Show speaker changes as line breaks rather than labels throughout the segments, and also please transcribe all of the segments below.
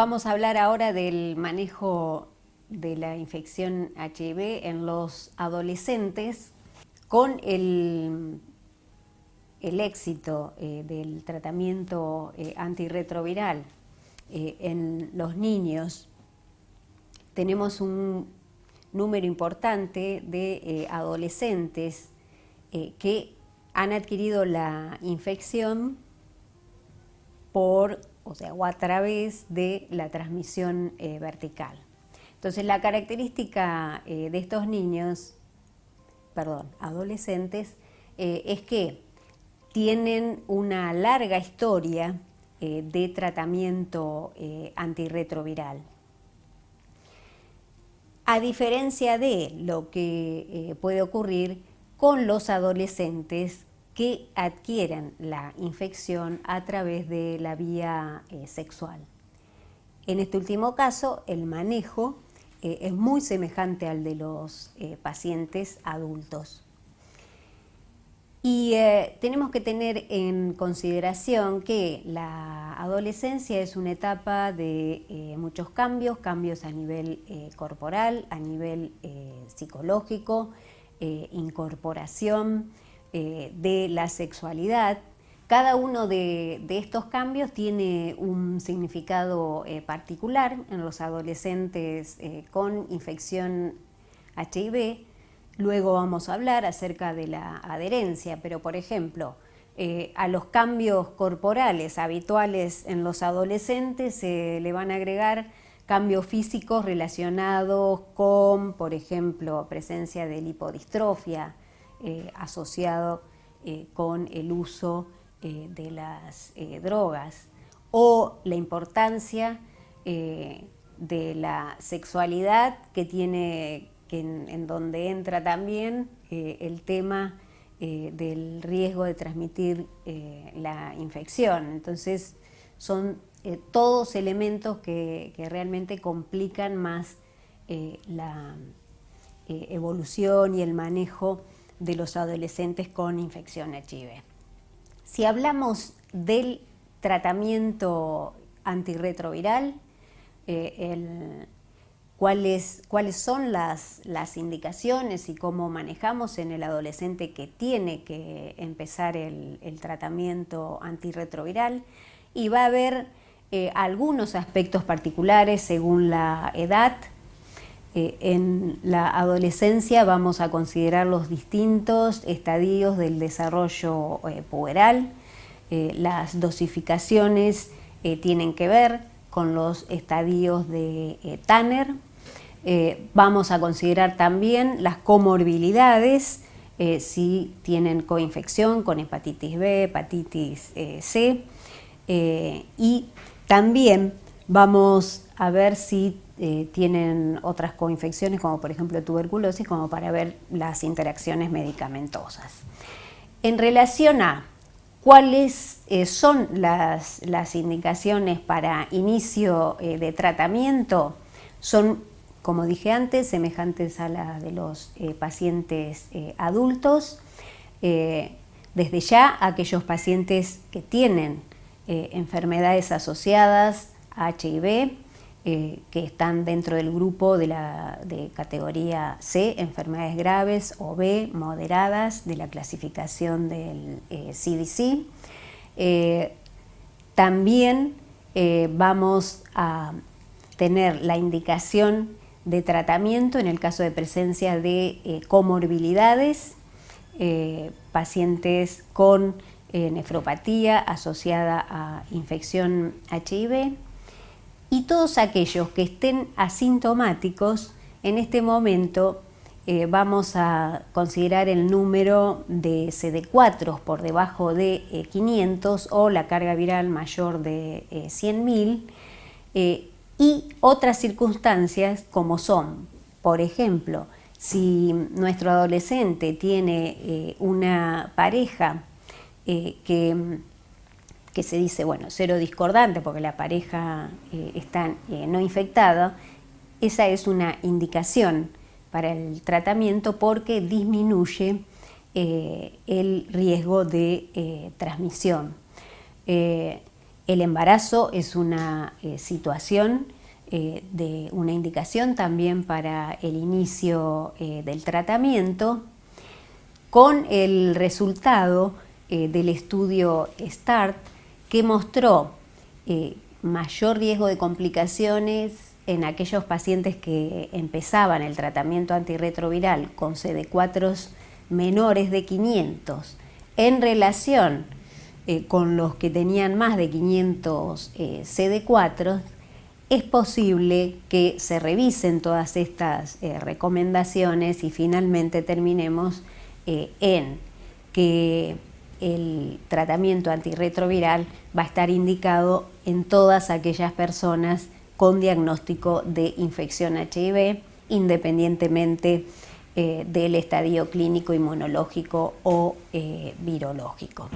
Vamos a hablar ahora del manejo de la infección HIV en los adolescentes con el éxito del tratamiento antirretroviral en los niños. Tenemos un número importante de adolescentes que han adquirido la infección o a través de la transmisión vertical. Entonces, la característica de estos adolescentes, es que tienen una larga historia de tratamiento antirretroviral. A diferencia de lo que puede ocurrir con los adolescentes que adquieren la infección a través de la vía sexual. En este último caso, el manejo es muy semejante al de los pacientes adultos. Y tenemos que tener en consideración que la adolescencia es una etapa de muchos cambios a nivel corporal, a nivel psicológico, incorporación de la sexualidad. Cada uno de estos cambios tiene un significado particular en los adolescentes con infección HIV. Luego vamos a hablar acerca de la adherencia, pero por ejemplo, a los cambios corporales habituales en los adolescentes se le van a agregar cambios físicos relacionados con, por ejemplo, presencia de lipodistrofia asociado con el uso de las drogas, o la importancia de la sexualidad en donde entra también el tema del riesgo de transmitir la infección. Entonces son todos elementos que realmente complican más la evolución y el manejo de los adolescentes con infección HIV. Si hablamos del tratamiento antirretroviral, cuáles son las indicaciones y cómo manejamos en el adolescente que tiene que empezar el tratamiento antirretroviral, y va a haber algunos aspectos particulares según la edad. En la adolescencia vamos a considerar los distintos estadios del desarrollo puberal. Las dosificaciones tienen que ver con los estadios de Tanner. Vamos a considerar también las comorbilidades, si tienen coinfección con hepatitis B, hepatitis C, y también vamos a ver si tienen otras coinfecciones, como por ejemplo tuberculosis, como para ver las interacciones medicamentosas. En relación a cuáles son las indicaciones para inicio de tratamiento, son, como dije antes, semejantes a las de los pacientes adultos. Desde ya, aquellos pacientes que tienen enfermedades asociadas a HIV, que están dentro del grupo de categoría C, enfermedades graves, o B, moderadas, de la clasificación del CDC. También vamos a tener la indicación de tratamiento en el caso de presencia de comorbilidades, pacientes con nefropatía asociada a infección HIV, y todos aquellos que estén asintomáticos. En este momento vamos a considerar el número de CD4 por debajo de 500 o la carga viral mayor de 100.000, y otras circunstancias como son, por ejemplo, si nuestro adolescente tiene una pareja que se dice, cero discordante porque la pareja está no infectada, esa es una indicación para el tratamiento porque disminuye el riesgo de transmisión. El embarazo es una situación de una indicación también para el inicio del tratamiento, con el resultado del estudio START, que mostró mayor riesgo de complicaciones en aquellos pacientes que empezaban el tratamiento antirretroviral con CD4 menores de 500 en relación con los que tenían más de 500 CD4. Es posible que se revisen todas estas recomendaciones y finalmente terminemos en que el tratamiento antirretroviral va a estar indicado en todas aquellas personas con diagnóstico de infección HIV, independientemente del estadio clínico, inmunológico o virológico.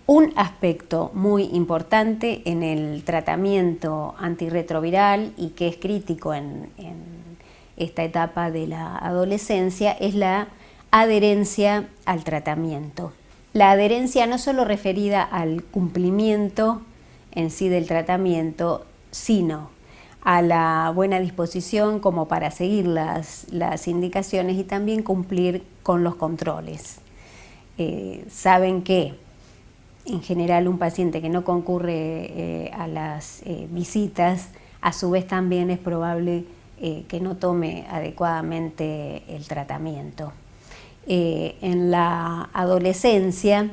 Un aspecto muy importante en el tratamiento antirretroviral y que es crítico en esta etapa de la adolescencia es la adherencia al tratamiento. La adherencia no solo referida al cumplimiento en sí del tratamiento, sino a la buena disposición como para seguir las indicaciones y también cumplir con los controles. Saben que en general un paciente que no concurre a las visitas, a su vez también es probable que no tome adecuadamente el tratamiento. En la adolescencia,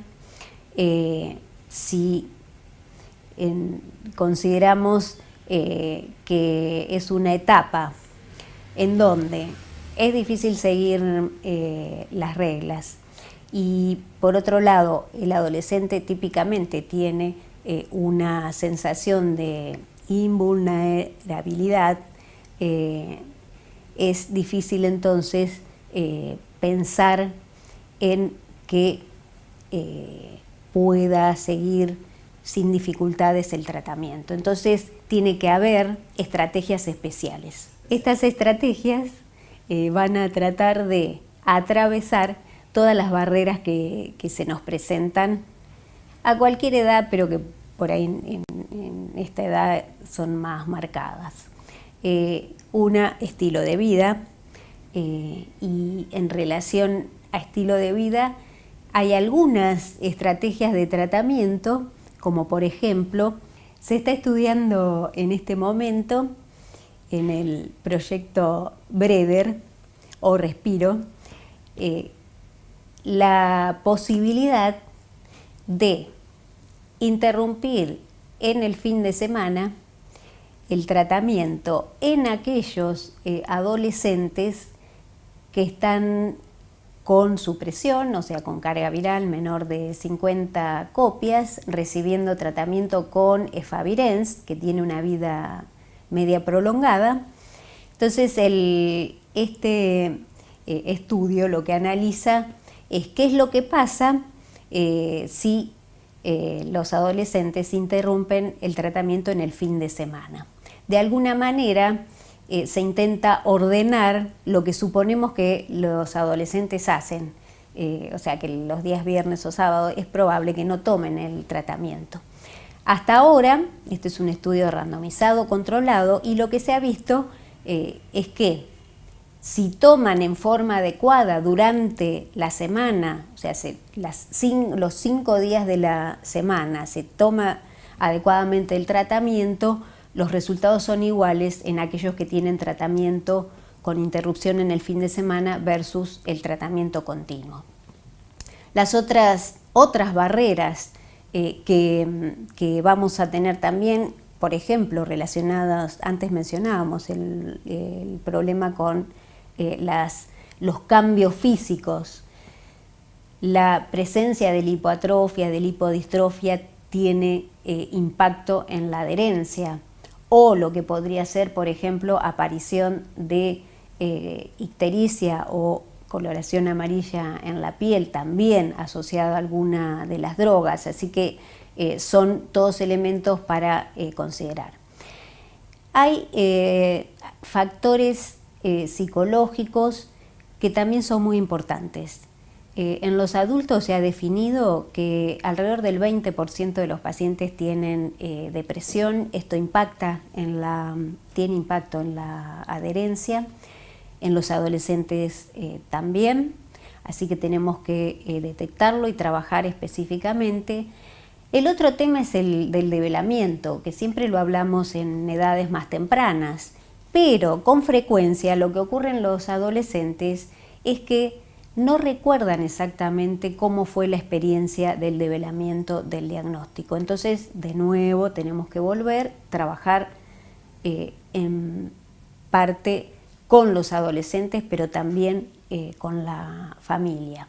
si consideramos que es una etapa en donde es difícil seguir las reglas, y por otro lado el adolescente típicamente tiene una sensación de invulnerabilidad, es difícil entonces pensar en que pueda seguir sin dificultades el tratamiento. Entonces tiene que haber estrategias especiales. Estas estrategias van a tratar de atravesar todas las barreras que se nos presentan a cualquier edad, pero que por ahí en esta edad son más marcadas. Una, estilo de vida, y en relación a estilo de vida hay algunas estrategias de tratamiento, como por ejemplo, se está estudiando en este momento en el proyecto BREDER o Respiro, la posibilidad de interrumpir en el fin de semana el tratamiento en aquellos adolescentes que están con supresión, o sea, con carga viral menor de 50 copias, recibiendo tratamiento con efavirenz, que tiene una vida media prolongada. Entonces, este estudio lo que analiza es qué es lo que pasa si los adolescentes interrumpen el tratamiento en el fin de semana. De alguna manera se intenta ordenar lo que suponemos que los adolescentes hacen, o sea que los días viernes o sábado es probable que no tomen el tratamiento. Hasta ahora, este es un estudio randomizado, controlado, y lo que se ha visto es que si toman en forma adecuada durante la semana, o sea, los 5 días de la semana se toma adecuadamente el tratamiento, los resultados son iguales en aquellos que tienen tratamiento con interrupción en el fin de semana versus el tratamiento continuo. Las otras barreras que vamos a tener también, por ejemplo, relacionadas, antes mencionábamos el problema con los cambios físicos. La presencia de lipoatrofia, de lipodistrofia, tiene impacto en la adherencia, o lo que podría ser, por ejemplo, aparición de ictericia o coloración amarilla en la piel, también asociada a alguna de las drogas, así que son todos elementos para considerar. Hay factores psicológicos que también son muy importantes. En los adultos se ha definido que alrededor del 20% de los pacientes tienen depresión. Esto tiene impacto en la adherencia. En los adolescentes también. Así que tenemos que detectarlo y trabajar específicamente. El otro tema es el del develamiento, que siempre lo hablamos en edades más tempranas, pero con frecuencia lo que ocurre en los adolescentes es que no recuerdan exactamente cómo fue la experiencia del develamiento del diagnóstico. Entonces, de nuevo, tenemos que volver a trabajar en parte con los adolescentes, pero también con la familia.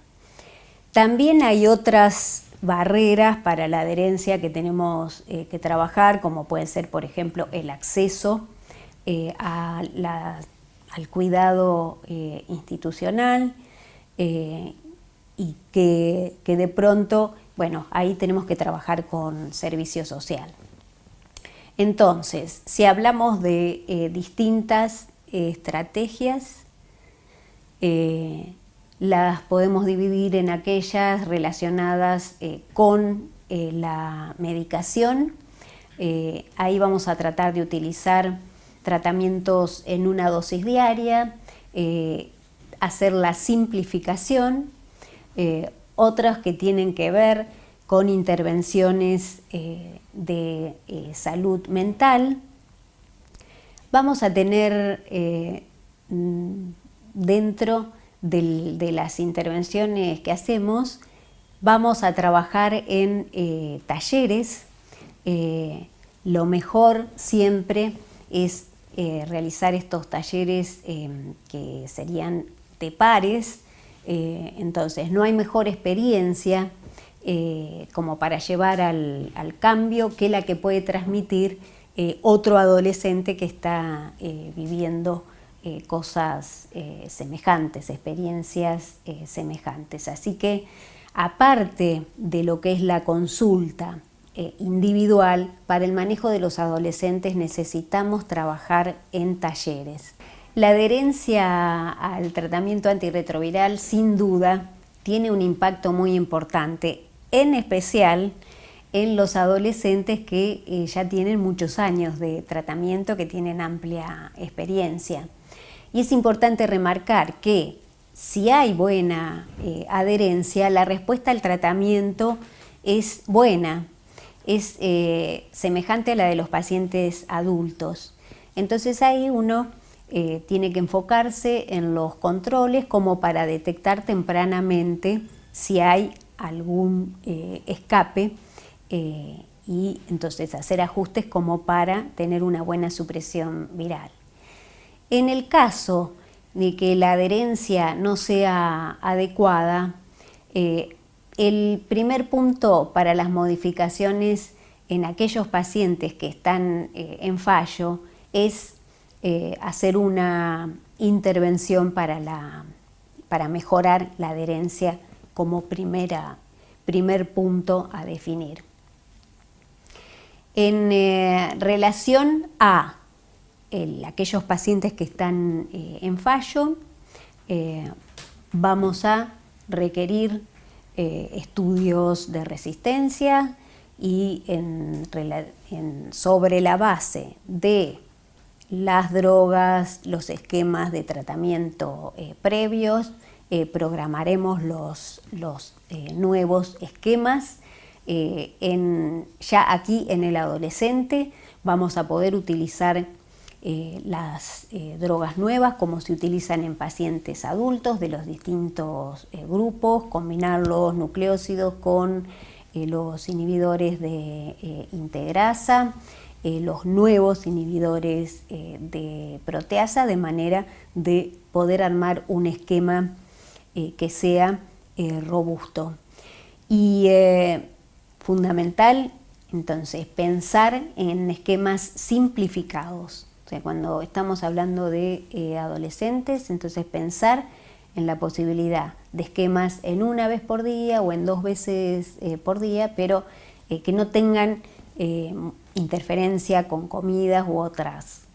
También hay otras barreras para la adherencia que tenemos que trabajar, como puede ser, por ejemplo, el acceso al cuidado institucional, y que de pronto, bueno, ahí tenemos que trabajar con servicio social. Entonces, si hablamos de distintas estrategias, las podemos dividir en aquellas relacionadas con la medicación. Ahí vamos a tratar de utilizar tratamientos en una dosis diaria, hacer la simplificación, otras que tienen que ver con intervenciones de salud mental. Vamos a tener dentro de las intervenciones que hacemos, vamos a trabajar en talleres. Lo mejor siempre es realizar estos talleres que serían de pares. Entonces no hay mejor experiencia como para llevar al cambio que la que puede transmitir otro adolescente que está viviendo cosas semejantes, experiencias semejantes. Así que aparte de lo que es la consulta individual, para el manejo de los adolescentes necesitamos trabajar en talleres. La adherencia al tratamiento antirretroviral sin duda tiene un impacto muy importante, en especial en los adolescentes que ya tienen muchos años de tratamiento, que tienen amplia experiencia. Y es importante remarcar que si hay buena adherencia, la respuesta al tratamiento es buena, es semejante a la de los pacientes adultos. Entonces ahí uno tiene que enfocarse en los controles como para detectar tempranamente si hay algún escape y entonces hacer ajustes como para tener una buena supresión viral. En el caso de que la adherencia no sea adecuada, el primer punto para las modificaciones en aquellos pacientes que están en fallo es hacer una intervención para mejorar la adherencia como primer punto a definir. En relación a aquellos pacientes que están en fallo, vamos a requerir estudios de resistencia y sobre la base de las drogas, los esquemas de tratamiento previos, programaremos los nuevos esquemas. Ya aquí en el adolescente vamos a poder utilizar las drogas nuevas como se utilizan en pacientes adultos de los distintos grupos, combinar los nucleósidos con los inhibidores de integrasa, los nuevos inhibidores de proteasa, de manera de poder armar un esquema que sea robusto. Y fundamental, entonces, pensar en esquemas simplificados. O sea, cuando estamos hablando de adolescentes, entonces pensar en la posibilidad de esquemas en una vez por día o en 2 veces por día, pero que no tengan interferencia con comidas u otras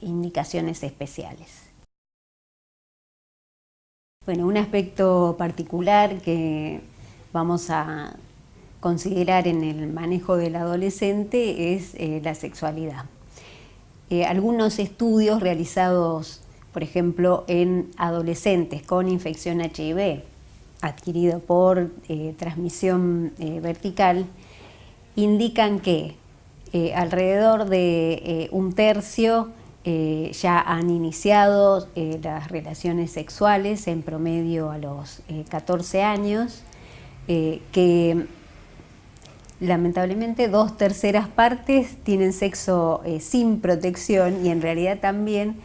indicaciones especiales. Bueno, un aspecto particular que vamos a considerar en el manejo del adolescente es la sexualidad. Algunos estudios realizados, por ejemplo, en adolescentes con infección HIV adquirido por transmisión vertical, indican que alrededor de un tercio ya han iniciado las relaciones sexuales en promedio a los 14 años, que lamentablemente 2/3 partes tienen sexo sin protección y en realidad también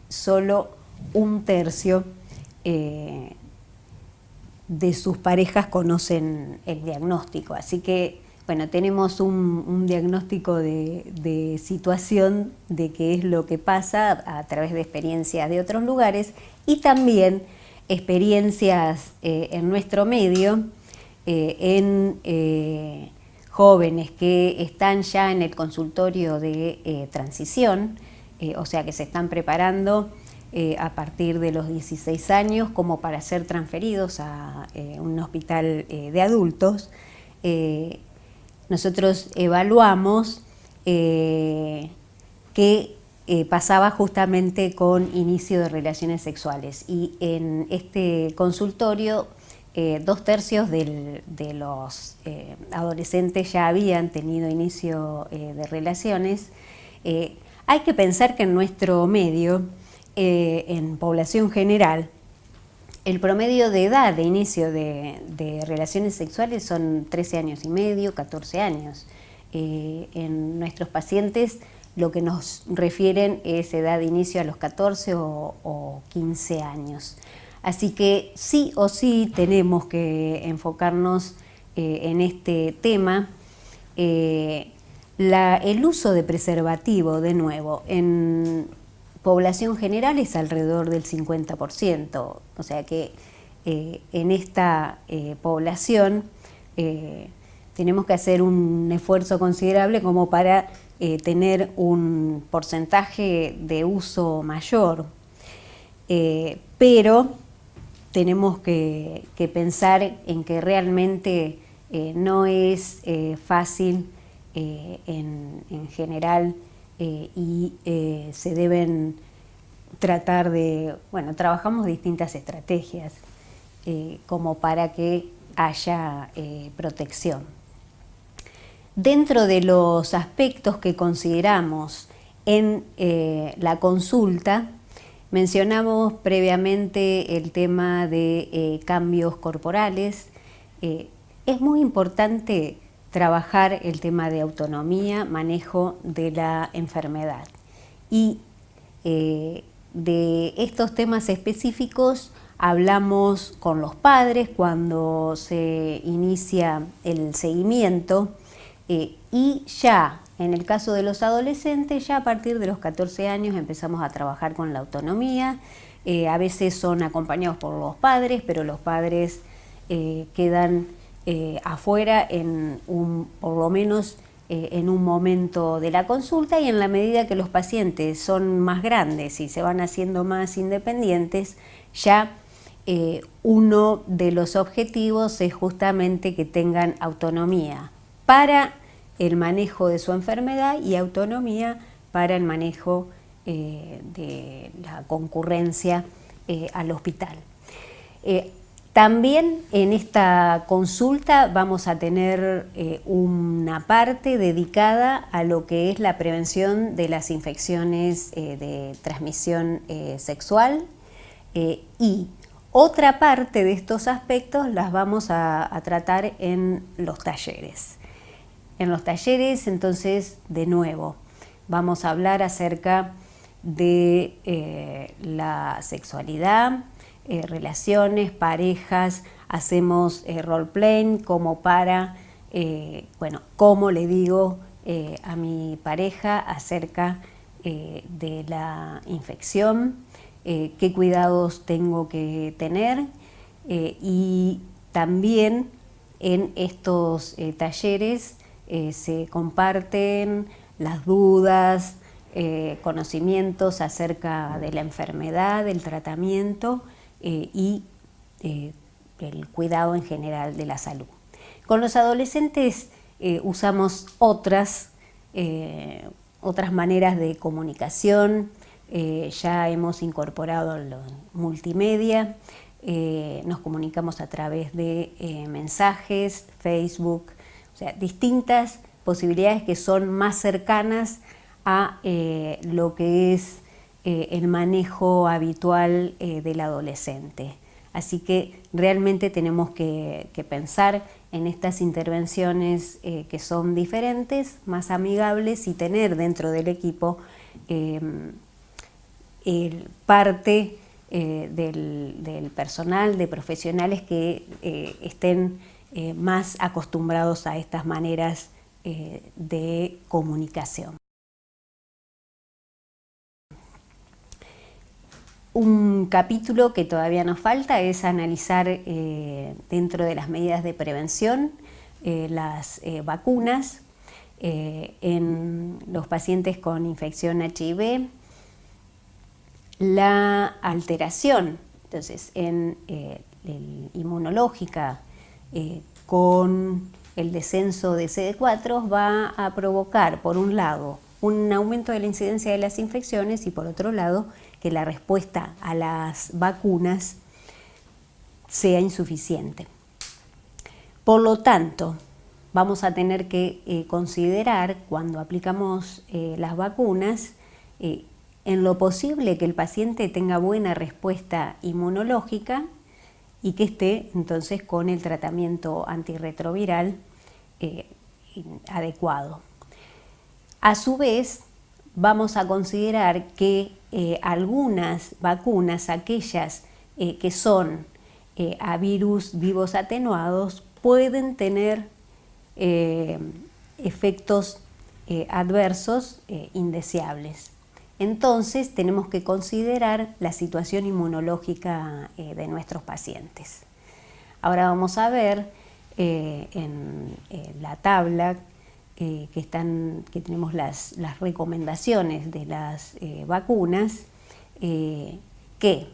solo 1/3 de sus parejas conocen el diagnóstico. Así que bueno, tenemos un diagnóstico de situación de qué es lo que pasa a través de experiencias de otros lugares y también experiencias en nuestro medio, en jóvenes que están ya en el consultorio de transición, o sea que se están preparando a partir de los 16 años como para ser transferidos a un hospital de adultos. Nosotros evaluamos qué pasaba justamente con inicio de relaciones sexuales y en este consultorio 2/3 de los adolescentes ya habían tenido inicio de relaciones. Hay que pensar que en nuestro medio, en población general, el promedio de edad de inicio de relaciones sexuales son 13 años y medio, 14 años. En nuestros pacientes lo que nos refieren es edad de inicio a los 14 o 15 años. Así que sí o sí tenemos que enfocarnos en este tema. El uso de preservativo, de nuevo, en población general es alrededor del 50%, o sea que en esta población tenemos que hacer un esfuerzo considerable como para tener un porcentaje de uso mayor, pero tenemos que pensar en que realmente no es fácil en general y se deben tratar de, bueno, trabajamos distintas estrategias como para que haya protección. Dentro de los aspectos que consideramos en la consulta, mencionamos previamente el tema de cambios corporales. Es muy importante trabajar el tema de autonomía, manejo de la enfermedad. Y de estos temas específicos hablamos con los padres cuando se inicia el seguimiento y ya en el caso de los adolescentes, ya a partir de los 14 años empezamos a trabajar con la autonomía. A veces son acompañados por los padres, pero los padres quedan afuera por lo menos en un momento de la consulta, y en la medida que los pacientes son más grandes y se van haciendo más independientes, ya uno de los objetivos es justamente que tengan autonomía para el manejo de su enfermedad y autonomía para el manejo de la concurrencia al hospital. También en esta consulta vamos a tener una parte dedicada a lo que es la prevención de las infecciones de transmisión sexual y otra parte de estos aspectos las vamos a tratar en los talleres. En los talleres, entonces, de nuevo, vamos a hablar acerca de la sexualidad, relaciones, parejas, hacemos role-playing como para, bueno, cómo le digo a mi pareja acerca de la infección, qué cuidados tengo que tener y también en estos talleres se comparten las dudas, conocimientos acerca de la enfermedad, del tratamiento y el cuidado en general de la salud. Con los adolescentes usamos otras maneras de comunicación. Ya hemos incorporado los multimedia, nos comunicamos a través de mensajes, Facebook, o sea, distintas posibilidades que son más cercanas a lo que es el manejo habitual del adolescente. Así que realmente tenemos que pensar en estas intervenciones que son diferentes, más amigables, y tener dentro del equipo parte del personal, de profesionales que estén más acostumbrados a estas maneras de comunicación. Un capítulo que todavía nos falta es analizar dentro de las medidas de prevención las vacunas en los pacientes con infección HIV, la alteración entonces en inmunológica con el descenso de CD4 va a provocar, por un lado, un aumento de la incidencia de las infecciones y por otro lado, que la respuesta a las vacunas sea insuficiente. Por lo tanto, vamos a tener que considerar cuando aplicamos las vacunas, en lo posible que el paciente tenga buena respuesta inmunológica y que esté entonces con el tratamiento antirretroviral adecuado. A su vez, vamos a considerar que algunas vacunas, aquellas que son a virus vivos atenuados, pueden tener efectos adversos indeseables. Entonces tenemos que considerar la situación inmunológica de nuestros pacientes. Ahora vamos a ver en la tabla que tenemos las recomendaciones de las vacunas, que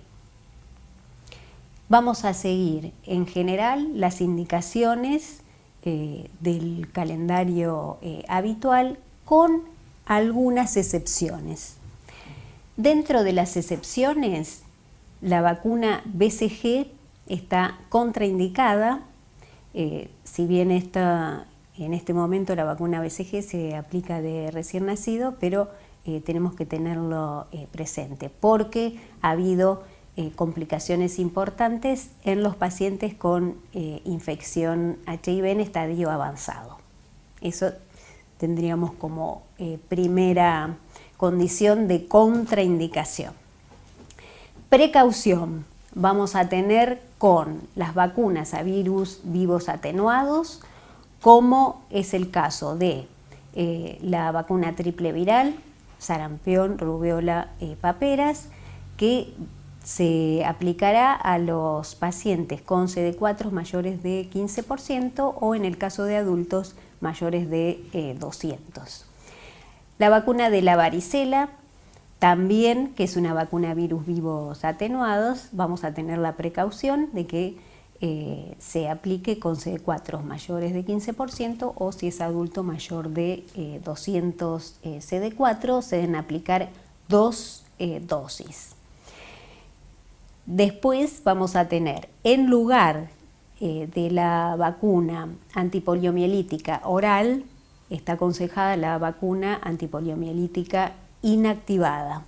vamos a seguir en general las indicaciones del calendario habitual, con algunas excepciones. Dentro de las excepciones, la vacuna BCG está contraindicada, si bien en este momento la vacuna BCG se aplica de recién nacido, pero tenemos que tenerlo presente porque ha habido complicaciones importantes en los pacientes con infección HIV en estadio avanzado. Eso tendríamos como primera condición de contraindicación. Precaución vamos a tener con las vacunas a virus vivos atenuados, como es el caso de la vacuna triple viral, sarampión, rubiola, paperas, que se aplicará a los pacientes con CD4 mayores de 15% o en el caso de adultos mayores de 200. La vacuna de la varicela también, que es una vacuna virus vivos atenuados, vamos a tener la precaución de que se aplique con CD4 mayores de 15% o si es adulto mayor de 200 CD4, se deben aplicar 2 dosis. Después vamos a tener, en lugar de la vacuna antipoliomielítica oral, está aconsejada la vacuna antipoliomielítica inactivada.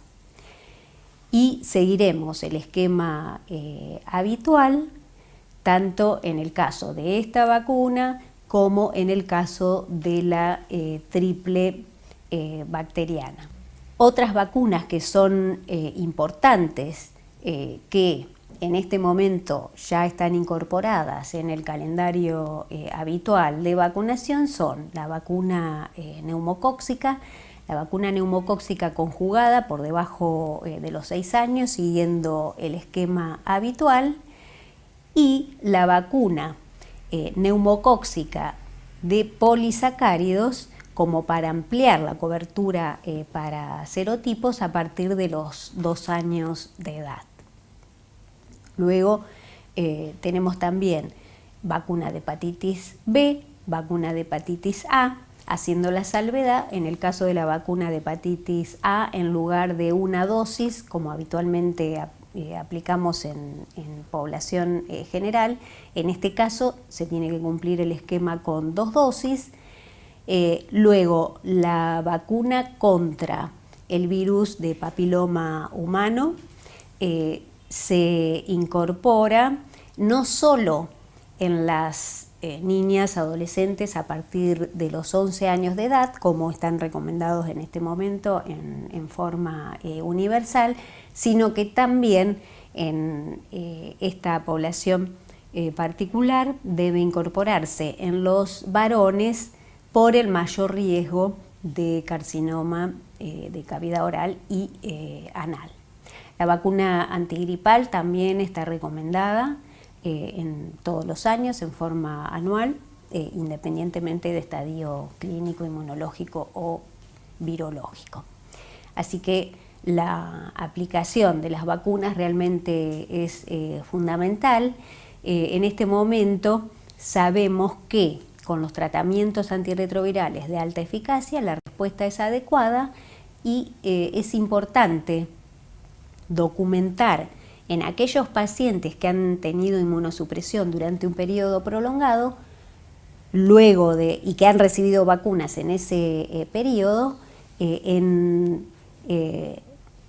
Y seguiremos el esquema habitual, tanto en el caso de esta vacuna como en el caso de la triple bacteriana. Otras vacunas que son importantes, que en este momento ya están incorporadas en el calendario habitual de vacunación, son la vacuna neumocóxica, la vacuna neumocóxica conjugada por debajo de los 6 años, siguiendo el esquema habitual, y la vacuna neumocóxica de polisacáridos, como para ampliar la cobertura para serotipos a partir de los 2 años de edad. Luego tenemos también vacuna de hepatitis B, vacuna de hepatitis A, haciendo la salvedad, en el caso de la vacuna de hepatitis A, en lugar de una dosis, como habitualmente aplicamos en población general, en este caso se tiene que cumplir el esquema con 2 dosis. Luego, la vacuna contra el virus de papiloma humano se incorpora no solo en las niñas, adolescentes a partir de los 11 años de edad, como están recomendados en este momento en forma universal, sino que también en esta población particular debe incorporarse en los varones por el mayor riesgo de carcinoma de cavidad oral y anal. La vacuna antigripal también está recomendada en todos los años en forma anual, independientemente de estadio clínico, inmunológico o virológico. Así que la aplicación de las vacunas realmente es fundamental. En este momento sabemos que con los tratamientos antirretrovirales de alta eficacia la respuesta es adecuada y es importante documentar en aquellos pacientes que han tenido inmunosupresión durante un periodo prolongado y que han recibido vacunas en ese periodo, en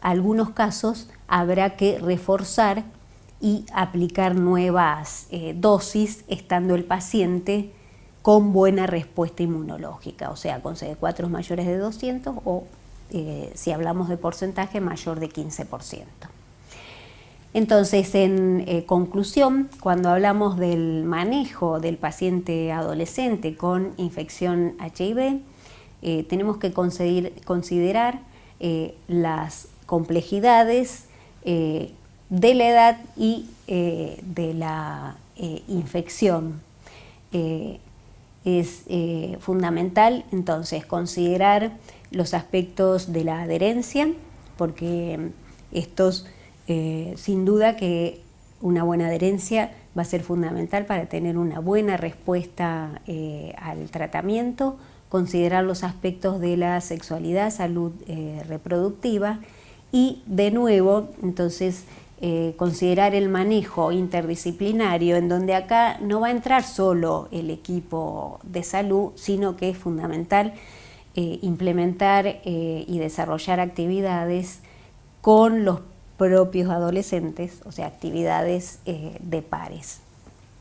algunos casos habrá que reforzar y aplicar nuevas dosis estando el paciente con buena respuesta inmunológica, o sea, con CD4 mayores de 200 o si hablamos de porcentaje mayor de 15%. Entonces, en conclusión, cuando hablamos del manejo del paciente adolescente con infección HIV, tenemos que considerar las complejidades de la edad y de la infección. Es fundamental entonces considerar los aspectos de la adherencia, porque estos sin duda que una buena adherencia va a ser fundamental para tener una buena respuesta al tratamiento, considerar los aspectos de la sexualidad, salud reproductiva y de nuevo entonces considerar el manejo interdisciplinario, en donde acá no va a entrar solo el equipo de salud, sino que es fundamental implementar y desarrollar actividades con los propios adolescentes, o sea, actividades de pares.